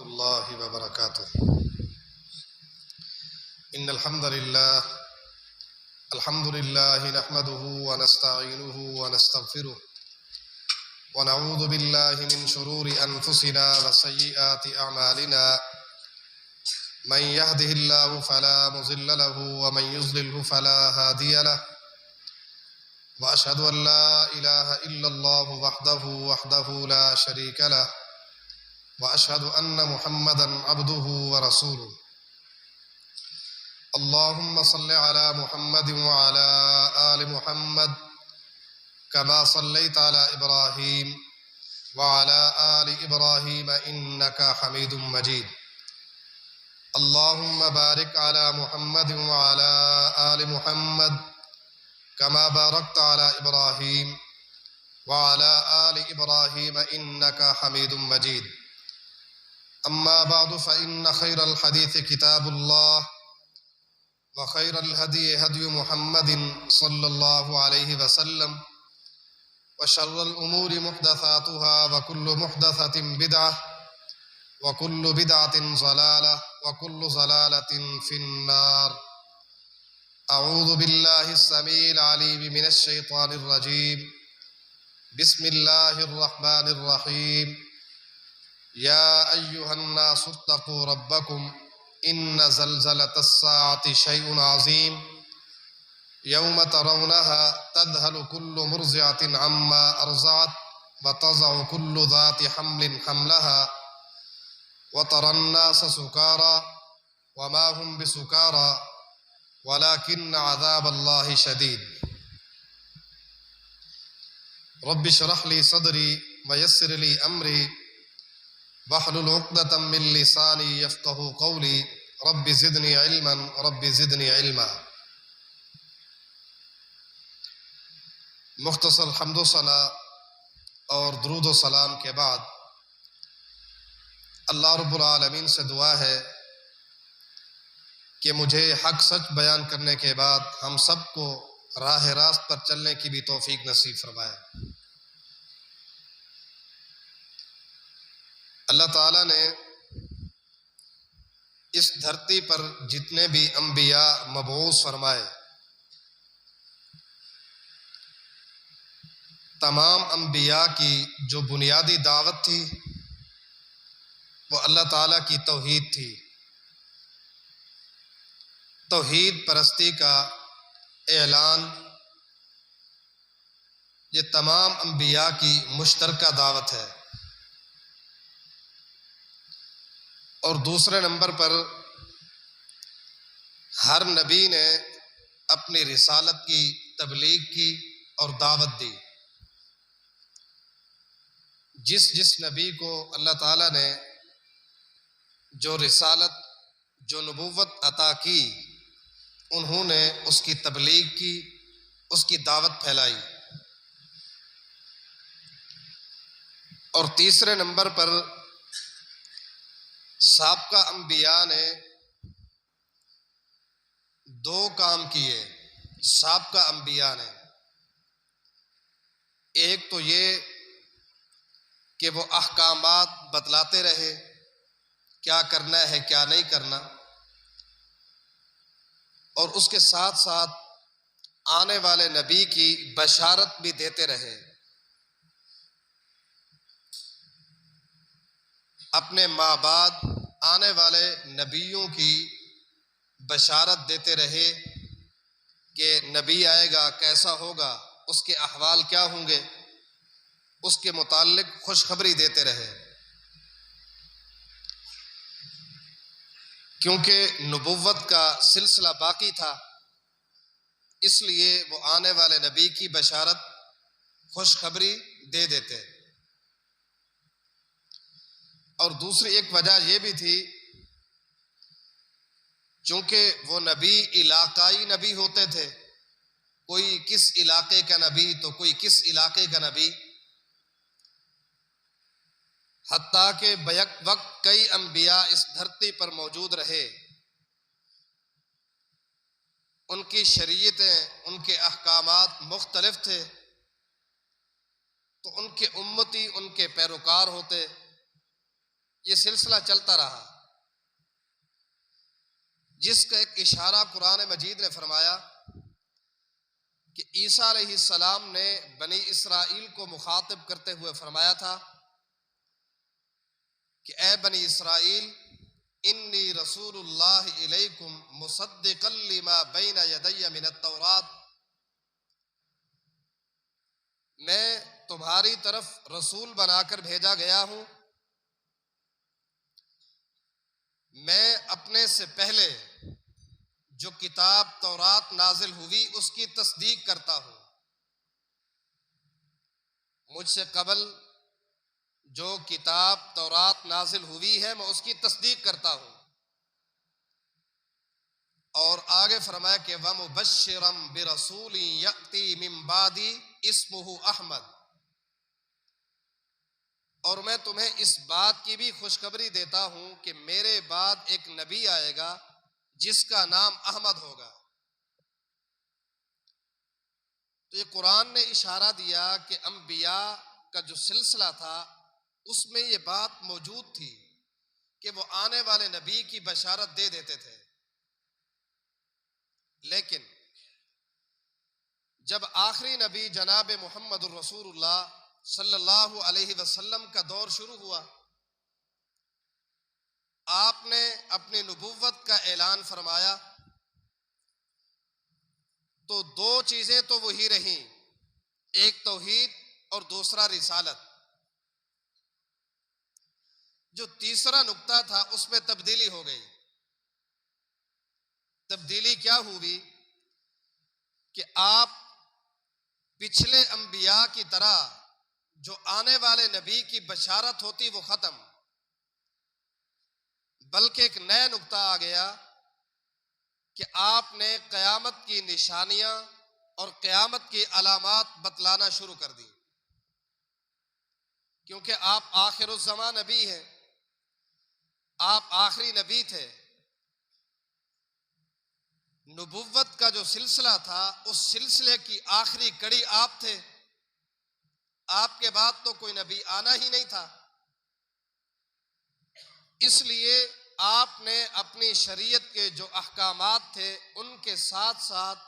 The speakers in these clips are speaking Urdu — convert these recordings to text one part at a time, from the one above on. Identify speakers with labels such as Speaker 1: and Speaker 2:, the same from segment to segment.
Speaker 1: الله وبركاته. إن الحمد لله نحمده ونستعينه ونستغفره ونعوذ بالله من شرور أنفسنا وسيئات أعمالنا. من يهده الله فلا مضل له ومن يضلله فلا هادي له. وأشهد أن لا إله إلا الله وحده لا شريك له. وأشهد أن محمدًا عبده ورسوله. اللهم صل على محمد وعلى آل محمد كما صليت على إبراهيم وعلى آل إبراهيم إنك حميد مجيد. اللهم بارك على محمد وعلى آل محمد كما باركت على إبراهيم وعلى آل إبراهيم إنك حميد مجيد. أما بعد فإن خير الحديث كتاب الله وخير الهدي هدي محمد صلى الله عليه وسلم وشر الأمور محدثاتها وكل محدثة بدعة وكل بدعة ضلالة وكل ضلالة في النار. أعوذ بالله السميع العليم من الشيطان الرجيم. بسم الله الرحمن الرحيم. يا أيها الناس اتقوا ربكم إن زلزلة الساعة شيء عظيم. يوم ترونها تذهل كل مرضعة عما أرضعت وتضع كل ذات حمل حملها وترى الناس سكارى وما هم بسكارى ولكن عذاب الله شديد. رب اشرح لي صدري ويسر لي أمري واحلل عقدة من لساني يفقهوا قولي. رب زدني علما رب زدنی علما. مختصر حمد و ثنا اور درود و سلام کے بعد اللہ رب العالمین سے دعا ہے کہ مجھے حق سچ بیان کرنے کے بعد ہم سب کو راہ راست پر چلنے کی بھی توفیق نصیب فرمائے۔ اللہ تعالیٰ نے اس دھرتی پر جتنے بھی انبیاء مبعوث فرمائے، تمام انبیاء کی جو بنیادی دعوت تھی وہ اللہ تعالیٰ کی توحید تھی۔ توحید پرستی کا اعلان یہ تمام انبیاء کی مشترکہ دعوت ہے۔ اور دوسرے نمبر پر ہر نبی نے اپنی رسالت کی تبلیغ کی اور دعوت دی۔ جس نبی کو اللہ تعالیٰ نے جو رسالت جو نبوت عطا کی انہوں نے اس کی تبلیغ کی، اس کی دعوت پھیلائی۔ اور تیسرے نمبر پر سابقہ انبیاء نے دو کام کیے۔ سابقہ انبیاء نے ایک تو یہ کہ وہ احکامات بتلاتے رہے، کیا کرنا ہے کیا نہیں کرنا، اور اس کے ساتھ ساتھ آنے والے نبی کی بشارت بھی دیتے رہے۔ اپنے ماں بعد آنے والے نبیوں کی بشارت دیتے رہے کہ نبی آئے گا کیسا ہوگا، اس کے احوال کیا ہوں گے، اس کے متعلق خوشخبری دیتے رہے۔ کیونکہ نبوت کا سلسلہ باقی تھا، اس لیے وہ آنے والے نبی کی بشارت خوشخبری دے دیتے۔ اور دوسری ایک وجہ یہ بھی تھی چونکہ وہ نبی علاقائی نبی ہوتے تھے، کوئی کس علاقے کا نبی تو کوئی کس علاقے کا نبی، حتیٰ کہ بیک وقت کئی انبیاء اس دھرتی پر موجود رہے، ان کی شریعتیں ان کے احکامات مختلف تھے، تو ان کے امتی ان کے پیروکار ہوتے، یہ سلسلہ چلتا رہا، جس کا ایک اشارہ قرآن مجید نے فرمایا کہ عیسیٰ علیہ السلام نے بنی اسرائیل کو مخاطب کرتے ہوئے فرمایا تھا کہ اے بنی اسرائیل، انی رسول اللہ الیکم مصدقا لما بین یدی من التوراۃ، میں تمہاری طرف رسول بنا کر بھیجا گیا ہوں، میں اپنے سے پہلے جو کتاب تورات نازل ہوئی اس کی تصدیق کرتا ہوں، مجھ سے قبل جو کتاب تورات نازل ہوئی ہے میں اس کی تصدیق کرتا ہوں۔ اور آگے فرمایا کہ وَمُبَشِّرًا بِرَسُولٍ يَأْتِي مِن بَعْدِي اسْمُهُ احمد، اور میں تمہیں اس بات کی بھی خوشخبری دیتا ہوں کہ میرے بعد ایک نبی آئے گا جس کا نام احمد ہوگا۔ تو یہ قرآن نے اشارہ دیا کہ انبیاء کا جو سلسلہ تھا اس میں یہ بات موجود تھی کہ وہ آنے والے نبی کی بشارت دے دیتے تھے، لیکن جب آخری نبی جناب محمد الرسول اللہ صلی اللہ علیہ وسلم کا دور شروع ہوا، آپ نے اپنی نبوت کا اعلان فرمایا تو دو چیزیں تو وہی رہیں، ایک توحید اور دوسرا رسالت۔ جو تیسرا نقطہ تھا اس میں تبدیلی ہو گئی۔ تبدیلی کیا ہوئی کہ آپ پچھلے انبیاء کی طرح جو آنے والے نبی کی بشارت ہوتی وہ ختم، بلکہ ایک نیا نقطہ آ گیا کہ آپ نے قیامت کی نشانیاں اور قیامت کی علامات بتلانا شروع کر دی، کیونکہ آپ آخر الزمان نبی ہیں، آپ آخری نبی تھے۔ نبوت کا جو سلسلہ تھا اس سلسلے کی آخری کڑی آپ تھے، آپ کے بعد تو کوئی نبی آنا ہی نہیں تھا، اس لیے آپ نے اپنی شریعت کے جو احکامات تھے ان کے ساتھ ساتھ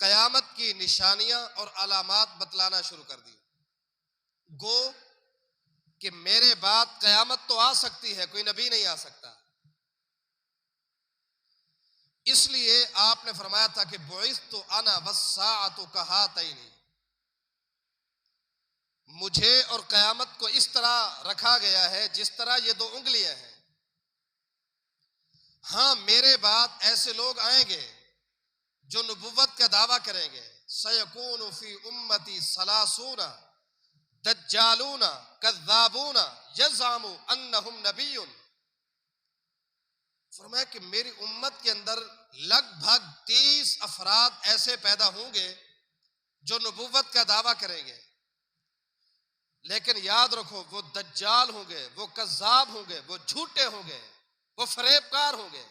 Speaker 1: قیامت کی نشانیاں اور علامات بتلانا شروع کر دی۔ گو کہ میرے بعد قیامت تو آ سکتی ہے، کوئی نبی نہیں آ سکتا، اس لیے آپ نے فرمایا تھا کہ بعثت انا والساعۃ کہاتین، مجھے اور قیامت کو اس طرح رکھا گیا ہے جس طرح یہ دو انگلیاں ہیں۔ ہاں میرے بعد ایسے لوگ آئیں گے جو نبوت کا دعویٰ کریں گے، سیکون فی امتی ثلاثون دجالون کذابون یزعم انہم نبی، فرمایا کہ میری امت کے اندر لگ بھگ 30 افراد ایسے پیدا ہوں گے جو نبوت کا دعویٰ کریں گے، لیکن یاد رکھو وہ دجال ہوں گے، وہ کذاب ہوں گے، وہ جھوٹے ہوں گے، وہ فریب کار ہوں گے۔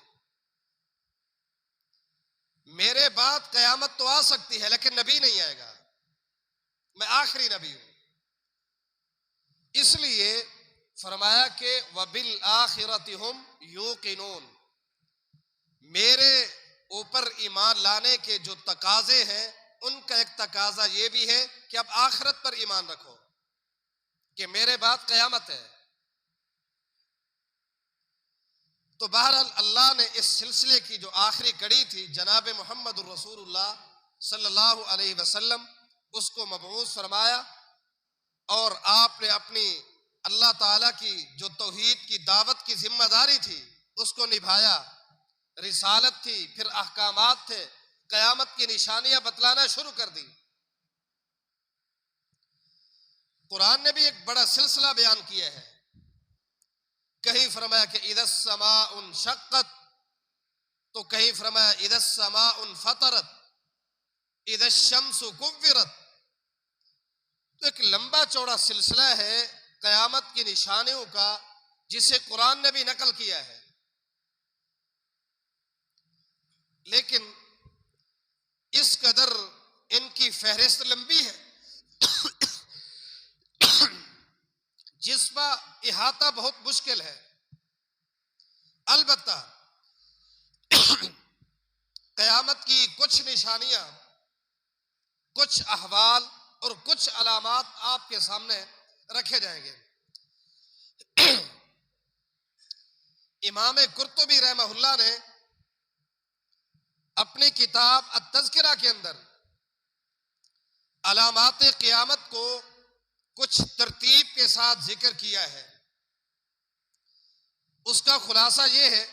Speaker 1: میرے بعد قیامت تو آ سکتی ہے لیکن نبی نہیں آئے گا، میں آخری نبی ہوں۔ اس لیے فرمایا کہ وَبِالْآخِرَةِ هُمْ يُوقِنُونَ، میرے اوپر ایمان لانے کے جو تقاضے ہیں ان کا ایک تقاضا یہ بھی ہے کہ اب آخرت پر ایمان رکھو کہ میرے بعد قیامت ہے۔ تو بہرحال اللہ نے اس سلسلے کی جو آخری کڑی تھی جناب محمد الرسول اللہ صلی اللہ علیہ وسلم، اس کو مبعوث فرمایا، اور آپ نے اپنی اللہ تعالیٰ کی جو توحید کی دعوت کی ذمہ داری تھی اس کو نبھایا۔ رسالت تھی، پھر احکامات تھے، قیامت کی نشانیاں بتلانا شروع کر دی۔ قرآن نے بھی ایک بڑا سلسلہ بیان کیا ہے، کہیں فرمایا کہ اذا السماء انشقت، تو کہیں فرمایا اذا السماء انفطرت، اذا الشمس کورت۔ تو ایک لمبا چوڑا سلسلہ ہے قیامت کی نشانیوں کا جسے قرآن نے بھی نقل کیا ہے، لیکن اس قدر ان کی فہرست لمبی ہے جس پر احاطہ بہت مشکل ہے۔ البتہ قیامت کی کچھ نشانیاں، کچھ احوال اور کچھ علامات آپ کے سامنے رکھے جائیں گے۔ امام قرطبی رحمہ اللہ نے اپنی کتاب التذکرہ کے اندر علامات قیامت کو کچھ ترتیب کے ساتھ ذکر کیا ہے۔ اس کا خلاصہ یہ ہے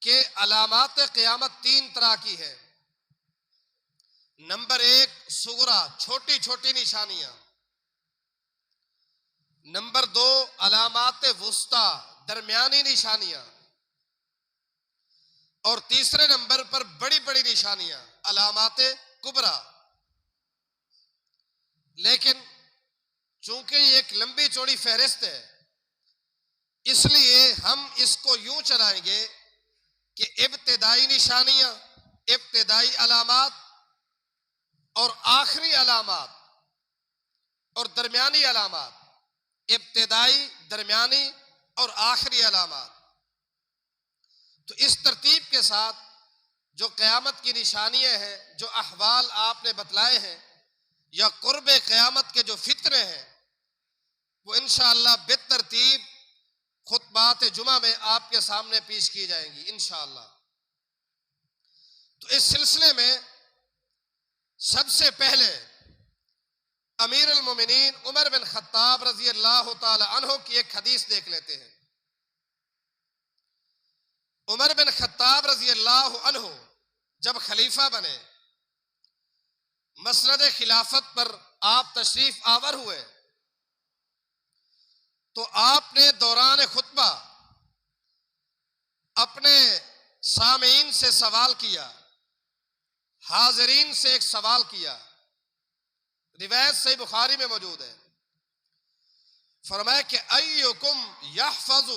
Speaker 1: کہ علامات قیامت تین طرح کی ہے۔ نمبر ایک صغرا، چھوٹی چھوٹی نشانیاں۔ نمبر دو علامات وسطی، درمیانی نشانیاں۔ اور تیسرے نمبر پر بڑی بڑی نشانیاں، علامات کبریٰ۔ لیکن چونکہ یہ ایک لمبی چوڑی فہرست ہے، اس لیے ہم اس کو یوں چلائیں گے کہ ابتدائی نشانیاں، ابتدائی علامات اور آخری علامات اور درمیانی علامات، ابتدائی، درمیانی اور آخری علامات۔ تو اس ترتیب کے ساتھ جو قیامت کی نشانیاں ہیں، جو احوال آپ نے بتلائے ہیں، یا قرب قیامت کے جو فتنے ہیں، وہ انشاءاللہ بالترتیب خطبات جمعہ میں آپ کے سامنے پیش کی جائیں گی انشاءاللہ۔ تو اس سلسلے میں سب سے پہلے امیر المومنین عمر بن خطاب رضی اللہ تعالی عنہ کی ایک حدیث دیکھ لیتے ہیں۔ عمر بن خطاب رضی اللہ عنہ جب خلیفہ بنے، مسند خلافت پر آپ تشریف آور ہوئے، تو آپ نے دوران خطبہ اپنے سامعین سے سوال کیا، حاضرین سے ایک سوال کیا، روایت صحیح بخاری میں موجود ہے۔ فرمایا کہ ایکم یحفظ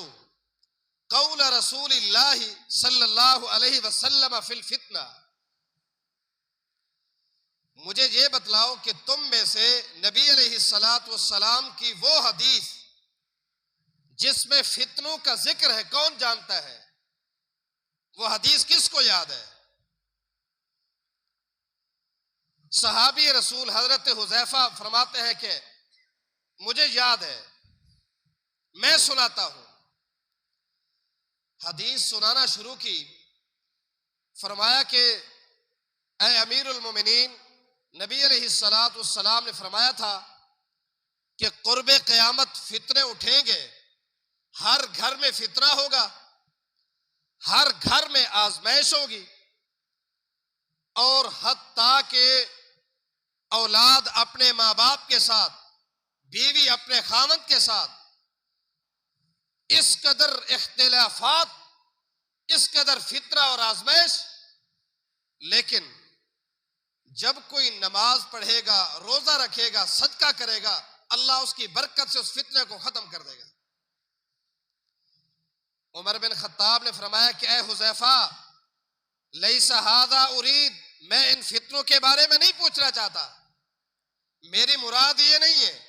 Speaker 1: قول رسول اللہ صلی اللہ علیہ وسلم فی الفتنہ، مجھے یہ بتلاؤ کہ تم میں سے نبی علیہ الصلاۃ والسلام کی وہ حدیث جس میں فتنوں کا ذکر ہے، کون جانتا ہے؟ وہ حدیث کس کو یاد ہے؟ صحابی رسول حضرت حذیفہ فرماتے ہیں کہ مجھے یاد ہے، میں سناتا ہوں۔ حدیث سنانا شروع کی، فرمایا کہ اے امیر المومنین، نبی علیہ الصلاۃ والسلام نے فرمایا تھا کہ قرب قیامت فتنے اٹھیں گے، ہر گھر میں فتنہ ہوگا، ہر گھر میں آزمائش ہوگی، اور حتیٰ کہ اولاد اپنے ماں باپ کے ساتھ، بیوی اپنے خاوند کے ساتھ اس قدر اختلافات، اس قدر فتنہ اور آزمائش، لیکن جب کوئی نماز پڑھے گا، روزہ رکھے گا، صدقہ کرے گا، اللہ اس کی برکت سے اس فتنے کو ختم کر دے گا۔ عمر بن خطاب نے فرمایا کہ اے حذیفہ، لیس ھذا ارید، میں ان فتنوں کے بارے میں نہیں پوچھنا چاہتا، میری مراد یہ نہیں ہے،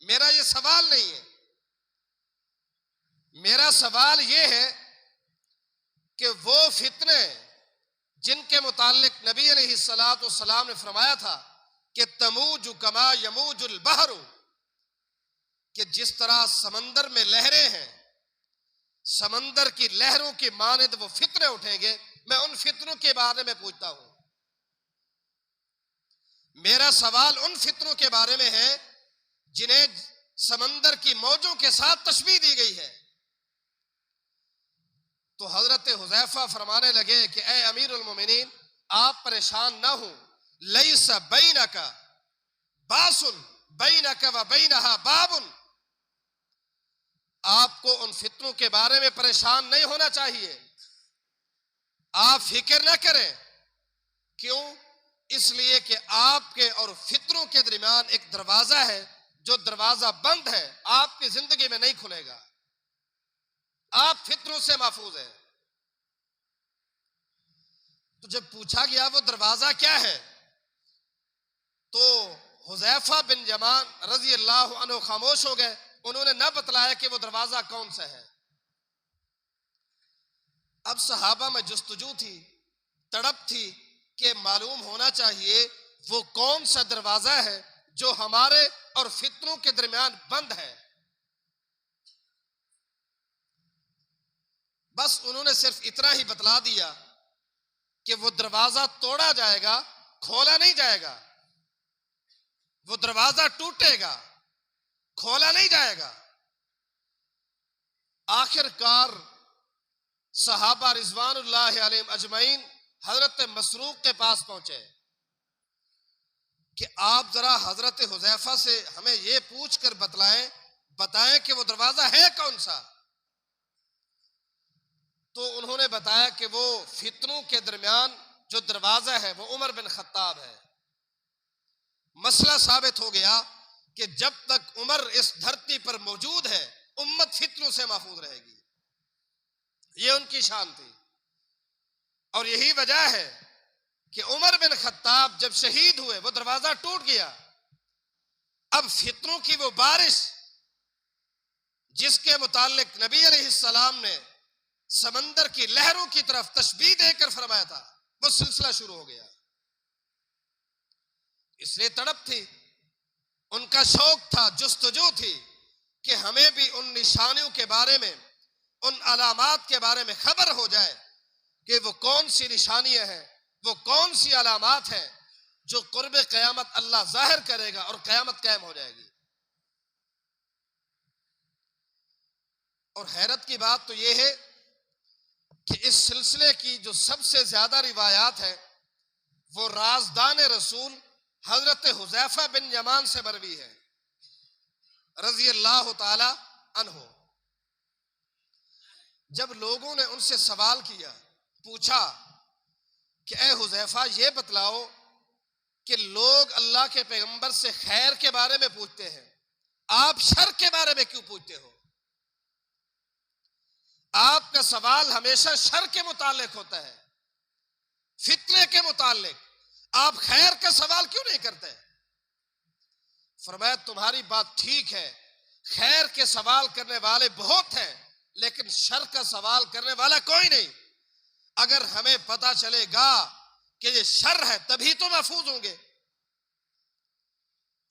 Speaker 1: میرا یہ سوال نہیں ہے۔ میرا سوال یہ ہے کہ وہ فتنے جن کے متعلق نبی علیہ الصلاۃ والسلام نے فرمایا تھا کہ تموج کما یموج البحر، کہ جس طرح سمندر میں لہریں ہیں، سمندر کی لہروں کی مانند وہ فتنے اٹھیں گے، میں ان فتنوں کے بارے میں پوچھتا ہوں۔ میرا سوال ان فتنوں کے بارے میں ہے جنہیں سمندر کی موجوں کے ساتھ تشبیہ دی گئی ہے۔ تو حضرت حذیفہ فرمانے لگے کہ اے امیر المومنین، آپ پریشان نہ ہوں، لیس بینک باس بینک و بینہا باب، آپ کو ان فتنوں کے بارے میں پریشان نہیں ہونا چاہیے، آپ فکر نہ کریں۔ کیوں؟ اس لیے کہ آپ کے اور فتنوں کے درمیان ایک دروازہ ہے، جو دروازہ بند ہے، آپ کی زندگی میں نہیں کھلے گا، آپ فتنوں سے محفوظ ہیں۔ تو جب پوچھا گیا وہ دروازہ کیا ہے، تو حذیفہ بن یمان رضی اللہ عنہ خاموش ہو گئے، انہوں نے نہ بتلایا کہ وہ دروازہ کون سا ہے۔ اب صحابہ میں جستجو تھی، تڑپ تھی کہ معلوم ہونا چاہیے وہ کون سا دروازہ ہے جو ہمارے اور فتنوں کے درمیان بند ہے۔ بس انہوں نے صرف اتنا ہی بتلا دیا کہ وہ دروازہ توڑا جائے گا، کھولا نہیں جائے گا، وہ دروازہ ٹوٹے گا، کھولا نہیں جائے گا۔ آخر کار صحابہ رضوان اللہ علیہم اجمعین حضرت مسروق کے پاس پہنچے کہ آپ ذرا حضرت حذیفہ سے ہمیں یہ پوچھ کر بتائیں کہ وہ دروازہ ہے کون سا۔ تو انہوں نے بتایا کہ وہ فتنوں کے درمیان جو دروازہ ہے وہ عمر بن خطاب ہے۔ مسئلہ ثابت ہو گیا کہ جب تک عمر اس دھرتی پر موجود ہے امت فتنوں سے محفوظ رہے گی، یہ ان کی شان تھی۔ اور یہی وجہ ہے کہ عمر بن خطاب جب شہید ہوئے وہ دروازہ ٹوٹ گیا۔ اب فتنوں کی وہ بارش جس کے متعلق نبی علیہ السلام نے سمندر کی لہروں کی طرف تشبیہ دے کر فرمایا تھا، وہ سلسلہ شروع ہو گیا۔ اس لیے تڑپ تھی، ان کا شوق تھا، جستجو تھی کہ ہمیں بھی ان نشانیوں کے بارے میں، ان علامات کے بارے میں خبر ہو جائے کہ وہ کون سی نشانیاں ہیں، وہ کون سی علامات ہیں جو قرب قیامت اللہ ظاہر کرے گا اور قیامت قائم ہو جائے گی۔ اور حیرت کی بات تو یہ ہے کہ اس سلسلے کی جو سب سے زیادہ روایات ہیں وہ رازدان رسول حضرت حذیفہ بن یمان سے مروی ہے رضی اللہ تعالی عنہ۔ جب لوگوں نے ان سے سوال کیا، پوچھا کہ اے حذیفہ یہ بتلاؤ کہ لوگ اللہ کے پیغمبر سے خیر کے بارے میں پوچھتے ہیں، آپ شر کے بارے میں کیوں پوچھتے ہو؟ آپ کا سوال ہمیشہ شر کے متعلق ہوتا ہے، فتنے کے متعلق، آپ خیر کا سوال کیوں نہیں کرتے؟ فرمایا تمہاری بات ٹھیک ہے، خیر کے سوال کرنے والے بہت ہیں لیکن شر کا سوال کرنے والا کوئی نہیں۔ اگر ہمیں پتا چلے گا کہ یہ شر ہے تبھی تو محفوظ ہوں گے،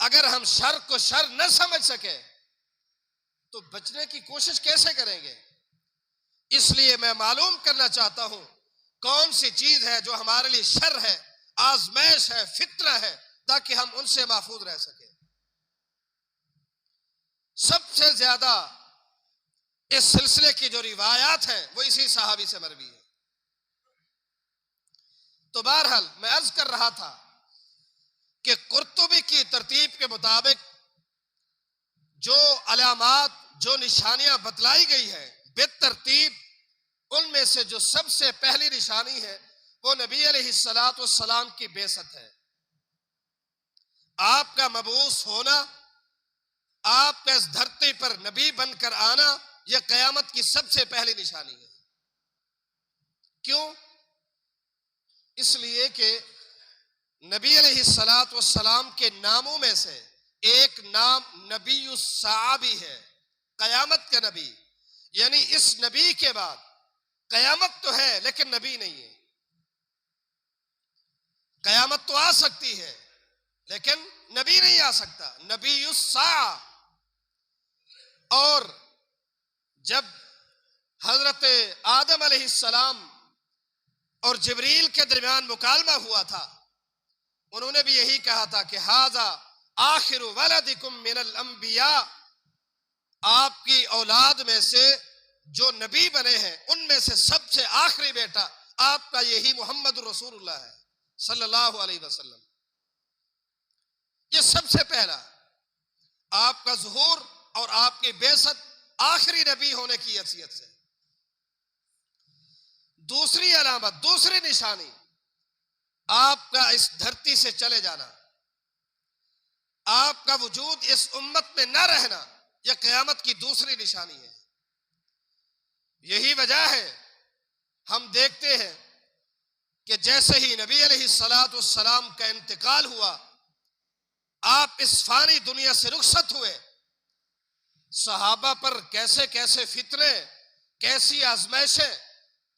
Speaker 1: اگر ہم شر کو شر نہ سمجھ سکے تو بچنے کی کوشش کیسے کریں گے؟ اس لیے میں معلوم کرنا چاہتا ہوں کون سی چیز ہے جو ہمارے لیے شر ہے، آزمائش ہے، فتنہ ہے، تاکہ ہم ان سے محفوظ رہ سکیں۔ سب سے زیادہ اس سلسلے کی جو روایات ہیں وہ اسی صحابی سے مروی ہے۔ تو بہرحال میں عرض کر رہا تھا کہ قرطبی کی ترتیب کے مطابق جو علامات، جو نشانیاں بتلائی گئی ہیں بالترتیب، ان میں سے جو سب سے پہلی نشانی ہے وہ نبی علیہ السلام کی بعثت ہے۔ آپ کا مبعوث ہونا، آپ کا اس دھرتی پر نبی بن کر آنا، یہ قیامت کی سب سے پہلی نشانی ہے۔ کیوں؟ اس لیے کہ نبی علیہ السلام کے ناموں میں سے ایک نام نبی الساعہ بھی ہے، قیامت کا نبی، یعنی اس نبی کے بعد قیامت تو ہے لیکن نبی نہیں ہے۔ قیامت تو آ سکتی ہے لیکن نبی نہیں آ سکتا، نبی الساعہ۔ اور جب حضرت آدم علیہ السلام اور جبریل کے درمیان مکالمہ ہوا تھا، انہوں نے بھی یہی کہا تھا کہ ھذا آخر ولدکم من الانبیاء، آپ کی اولاد میں سے جو نبی بنے ہیں ان میں سے سب سے آخری بیٹا آپ کا یہی محمد رسول اللہ ہے صلی اللہ علیہ وسلم۔ یہ سب سے پہلا آپ کا ظہور اور آپ کی بعثت آخری نبی ہونے کی حیثیت سے۔ دوسری علامت، دوسری نشانی، آپ کا اس دھرتی سے چلے جانا، آپ کا وجود اس امت میں نہ رہنا، یہ قیامت کی دوسری نشانی ہے۔ یہی وجہ ہے ہم دیکھتے ہیں کہ جیسے ہی نبی علیہ السلام کا انتقال ہوا، آپ اس فانی دنیا سے رخصت ہوئے، صحابہ پر کیسے کیسے فتنے، کیسی آزمائشیں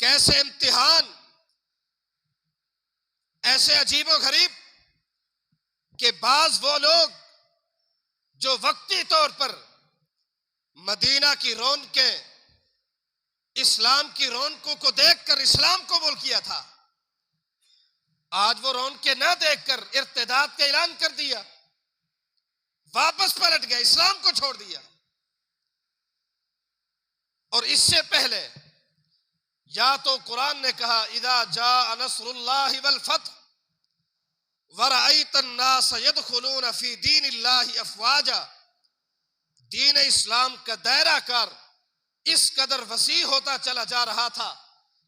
Speaker 1: کیسے امتحان ایسے عجیب و غریب کہ بعض وہ لوگ جو وقتی طور پر مدینہ کی رونقیں، اسلام کی رونقوں کو دیکھ کر اسلام قبول کیا تھا، آج وہ رونقیں نہ دیکھ کر ارتداد کا اعلان کر دیا، واپس پلٹ گئے، اسلام کو چھوڑ دیا۔ اور اس سے پہلے یا تو قرآن نے کہا اذا جاء نصر اللہ والفتح ورأیت الناس يدخلون فی دین اللہ افواجا، دین اسلام کا دائرہ کار اس قدر وسیع ہوتا چلا جا رہا تھا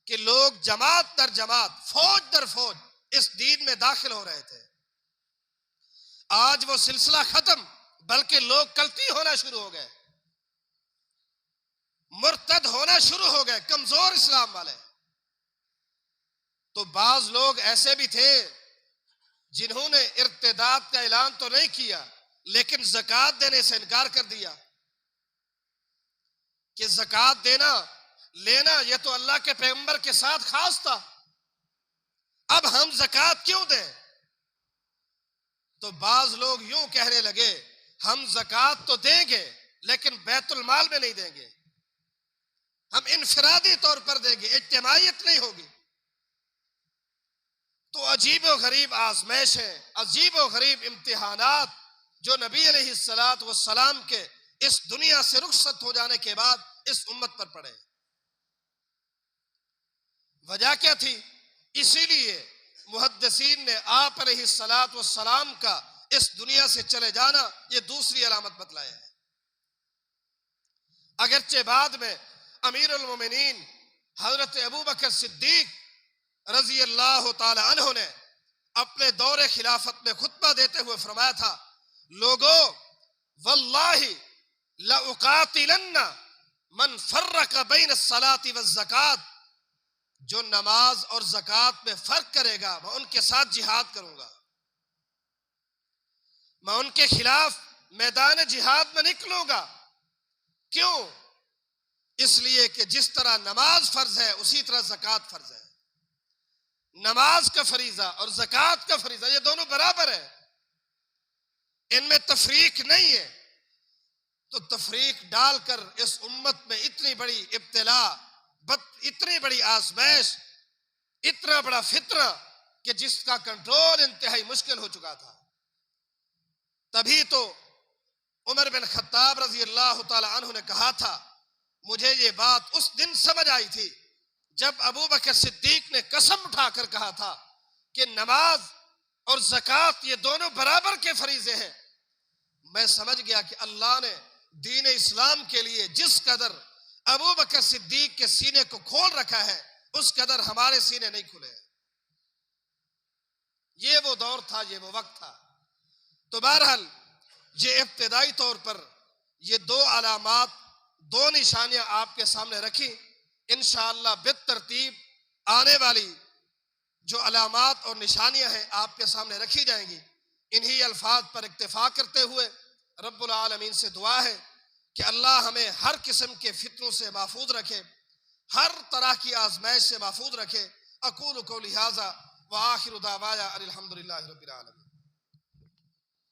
Speaker 1: کہ لوگ جماعت در جماعت، فوج در فوج اس دین میں داخل ہو رہے تھے۔ آج وہ سلسلہ ختم، بلکہ لوگ کلتی ہونا شروع ہو گئے، مرتد ہونا شروع ہو گئے، کمزور اسلام والے۔ تو بعض لوگ ایسے بھی تھے جنہوں نے ارتداد کا اعلان تو نہیں کیا لیکن زکوٰۃ دینے سے انکار کر دیا کہ زکوٰۃ دینا لینا یہ تو اللہ کے پیغمبر کے ساتھ خاص تھا، اب ہم زکوٰۃ کیوں دیں؟ تو بعض لوگ یوں کہنے لگے ہم زکوٰۃ تو دیں گے لیکن بیت المال میں نہیں دیں گے، ہم انفرادی طور پر دیں گے، اجتماعیت نہیں ہوگی۔ تو عجیب و غریب آزمائشیں، عجیب و غریب امتحانات جو نبی علیہ السلام کے اس دنیا سے رخصت ہو جانے کے بعد اس امت پر پڑے۔ وجہ کیا تھی؟ اسی لیے محدثین نے آپ علیہ السلام کا اس دنیا سے چلے جانا یہ دوسری علامت بتلایا ہے۔ اگرچہ بعد میں امیر المومنین حضرت ابوبکر صدیق رضی اللہ تعالی عنہ نے اپنے دور خلافت میں خطبہ دیتے ہوئے فرمایا تھا، لوگوں واللہ لأقاتلن من فرق بین الصلاة والزکاة، جو نماز اور زکوٰۃ میں فرق کرے گا میں ان کے ساتھ جہاد کروں گا، میں ان کے خلاف میدان جہاد میں نکلوں گا۔ کیوں؟ اس لیے کہ جس طرح نماز فرض ہے اسی طرح زکوٰۃ فرض ہے، نماز کا فریضہ اور زکوٰۃ کا فریضہ یہ دونوں برابر ہے، ان میں تفریق نہیں ہے۔ تو تفریق ڈال کر اس امت میں اتنی بڑی ابتلا، اتنی بڑی آزمائش، اتنا بڑا فتنہ کہ جس کا کنٹرول انتہائی مشکل ہو چکا تھا۔ تبھی تو عمر بن خطاب رضی اللہ تعالی عنہ نے کہا تھا، مجھے یہ بات اس دن سمجھ آئی تھی جب ابوبکر صدیق نے قسم اٹھا کر کہا تھا کہ نماز اور زکوٰۃ یہ دونوں برابر کے فریضے ہیں۔ میں سمجھ گیا کہ اللہ نے دین اسلام کے لیے جس قدر ابوبکر صدیق کے سینے کو کھول رکھا ہے اس قدر ہمارے سینے نہیں کھلے۔ یہ وہ دور تھا، یہ وہ وقت تھا۔ تو بہرحال یہ ابتدائی طور پر یہ دو علامات، دو نشانیاں آپ کے سامنے رکھی۔ انشاءاللہ بالترتیب آنے والی جو علامات اور نشانیاں ہیں آپ کے سامنے رکھی جائیں گی۔ انہی الفاظ پر اکتفا کرتے ہوئے رب العالمین سے دعا ہے کہ اللہ ہمیں ہر قسم کے فتنوں سے محفوظ رکھے، ہر طرح کی آزمائش سے محفوظ رکھے۔ اقول قولی ھذا وآخر دعوایا ان الحمد للہ رب العالمین۔